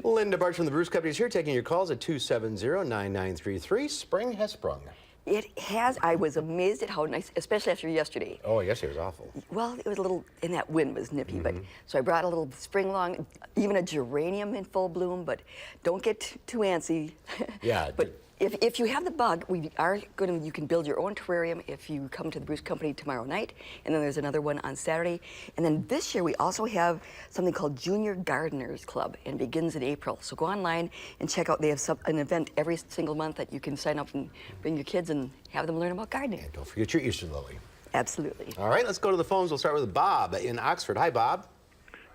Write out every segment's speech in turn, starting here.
Linda Barcz from the Bruce Company is here taking your calls at 270-9933. Spring has sprung. It has. I was amazed at how nice, especially after yesterday. Oh, yesterday was awful. Well, it was a little, and that wind was nippy, but so I brought a little spring long, even a geranium in full bloom, but don't get too antsy. Yeah. But if you have the bug, we are going to, you can build your own terrarium if you come to the Bruce Company tomorrow night, and then there's another one on Saturday. And then this year we also have something called Junior Gardeners Club, and it begins in April. So go online and check out, they have an event every single month that you can sign up and bring your kids and have them learn about gardening. And don't forget your Easter lily. Absolutely. All right, let's go to the phones. We'll start with Bob in Oxford. Hi, Bob.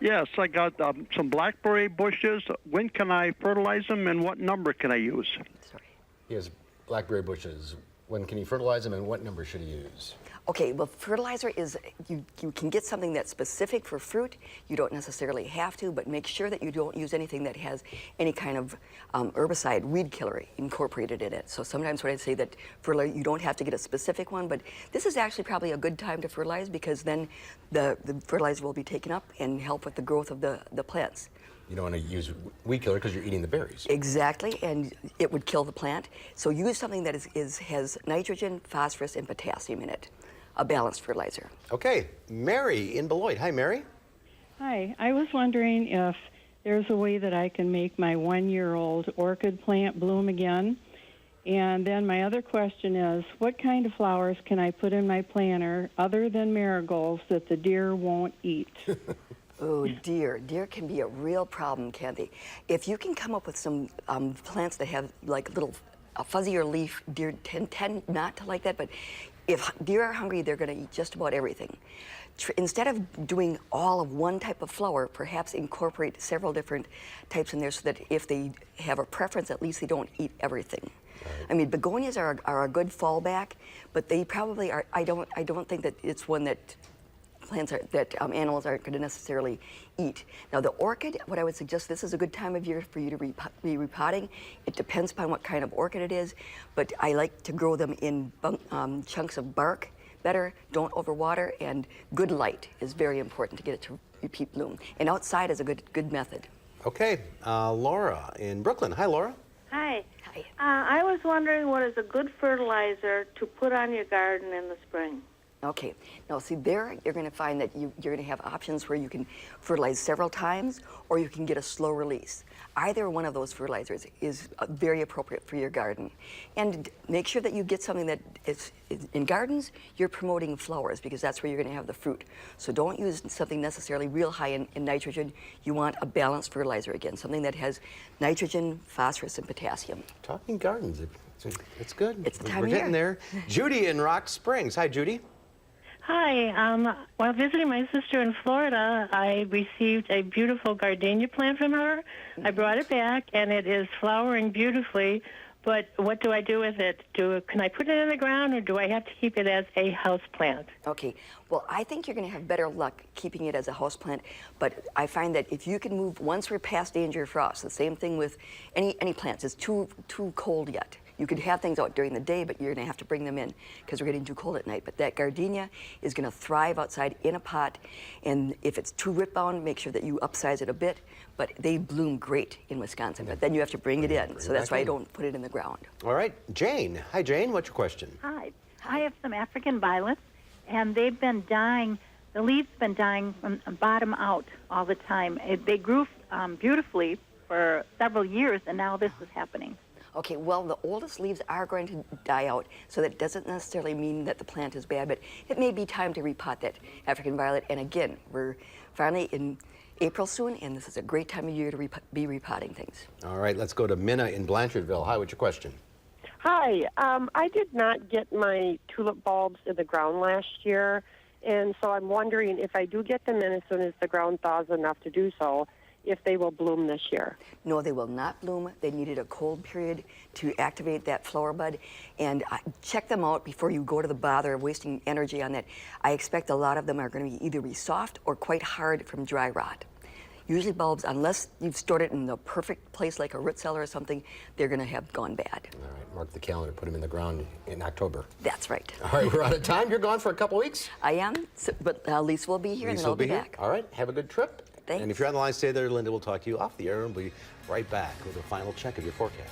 Yes, I got some blackberry bushes. When can I fertilize them, and what number can I use? Sorry. He has blackberry bushes. When can he fertilize them, and what number should he use? Okay, well, fertilizer is, you can get something that's specific for fruit. You don't necessarily have to, but make sure that you don't use anything that has any kind of herbicide, weed killer incorporated in it. So sometimes when I say that fertilizer, you don't have to get a specific one, but this is actually probably a good time to fertilize because then the fertilizer will be taken up and help with the growth of the plants. You don't want to use weed killer because you're eating the berries. Exactly, and it would kill the plant. So use something that has nitrogen, phosphorus, and potassium in it. A balanced fertilizer. Okay, Mary in Beloit. Hi, Mary. Hi, I was wondering if there's a way that I can make my one-year-old orchid plant bloom again. And then my other question is, what kind of flowers can I put in my planter other than marigolds that the deer won't eat? Oh, deer. Deer can be a real problem, can't they? If you can come up with some plants that have like little fuzzier leaf, deer tend not to like that, but if deer are hungry, they're going to eat just about everything. Instead of doing all of one type of flower, perhaps incorporate several different types in there so that if they have a preference, at least they don't eat everything. Right. I mean, begonias are a good fallback, but they probably are, I don't think that it's one that animals aren't going to necessarily eat. Now the orchid, what I would suggest, this is a good time of year for you to be repotting. It depends upon what kind of orchid it is, but I like to grow them in chunks of bark better, don't overwater, and good light is very important to get it to repeat bloom. And outside is a good method. Okay, Laura in Brooklyn. Hi, Laura. Hi. Hi. I was wondering what is a good fertilizer to put on your garden in the spring? Okay, now see there you're going to find that you're going to have options where you can fertilize several times or you can get a slow release. Either one of those fertilizers is very appropriate for your garden. And make sure that you get something that is, in gardens, you're promoting flowers because that's where you're going to have the fruit. So don't use something necessarily real high in nitrogen. You want a balanced fertilizer again, something that has nitrogen, phosphorus, and potassium. Talking gardens, it's good. It's the time We're of year. getting there. Judy in Rock Springs. Hi, Judy. Hi. While visiting my sister in Florida, I received a beautiful gardenia plant from her. I brought it back, and it is flowering beautifully. But what do I do with it? Can I put it in the ground, or do I have to keep it as a house plant? Okay. Well, I think you're going to have better luck keeping it as a house plant. But I find that if you can move, once we're past danger of frost, the same thing with any plants. It's too cold yet. You could have things out during the day, but you're going to have to bring them in because we're getting too cold at night. But that gardenia is going to thrive outside in a pot. And if it's too root-bound, make sure that you upsize it a bit. But they bloom great in Wisconsin. But then you have to bring it in. So that's why I don't put it in the ground. All right. Jane. Hi, Jane. What's your question? Hi. I have some African violets, and they've been dying. The leaves have been dying from bottom out all the time. They grew beautifully for several years, and now this is happening. Okay, well, the oldest leaves are going to die out, so that doesn't necessarily mean that the plant is bad, but it may be time to repot that African violet. And again, we're finally in April soon, and this is a great time of year to be repotting things. All right, let's go to Minna in Blanchardville. Hi, what's your question? Hi, I did not get my tulip bulbs in the ground last year, and so I'm wondering if I do get them in as soon as the ground thaws enough to do so, if they will bloom this year. No, they will not bloom. They needed a cold period to activate that flower bud. And check them out before you go to the bother of wasting energy on that. I expect a lot of them are going to be either be soft or quite hard from dry rot. Usually bulbs, unless you've stored it in the perfect place like a root cellar or something, they're going to have gone bad. All right, mark the calendar, put them in the ground in October. That's right. All right, we're out of time. You're gone for a couple weeks? I am, but Lisa will be here and then I'll be back. All right, have a good trip. Thanks. And if you're on the line, stay there. Linda will talk to you off the air and we'll be right back with a final check of your forecast.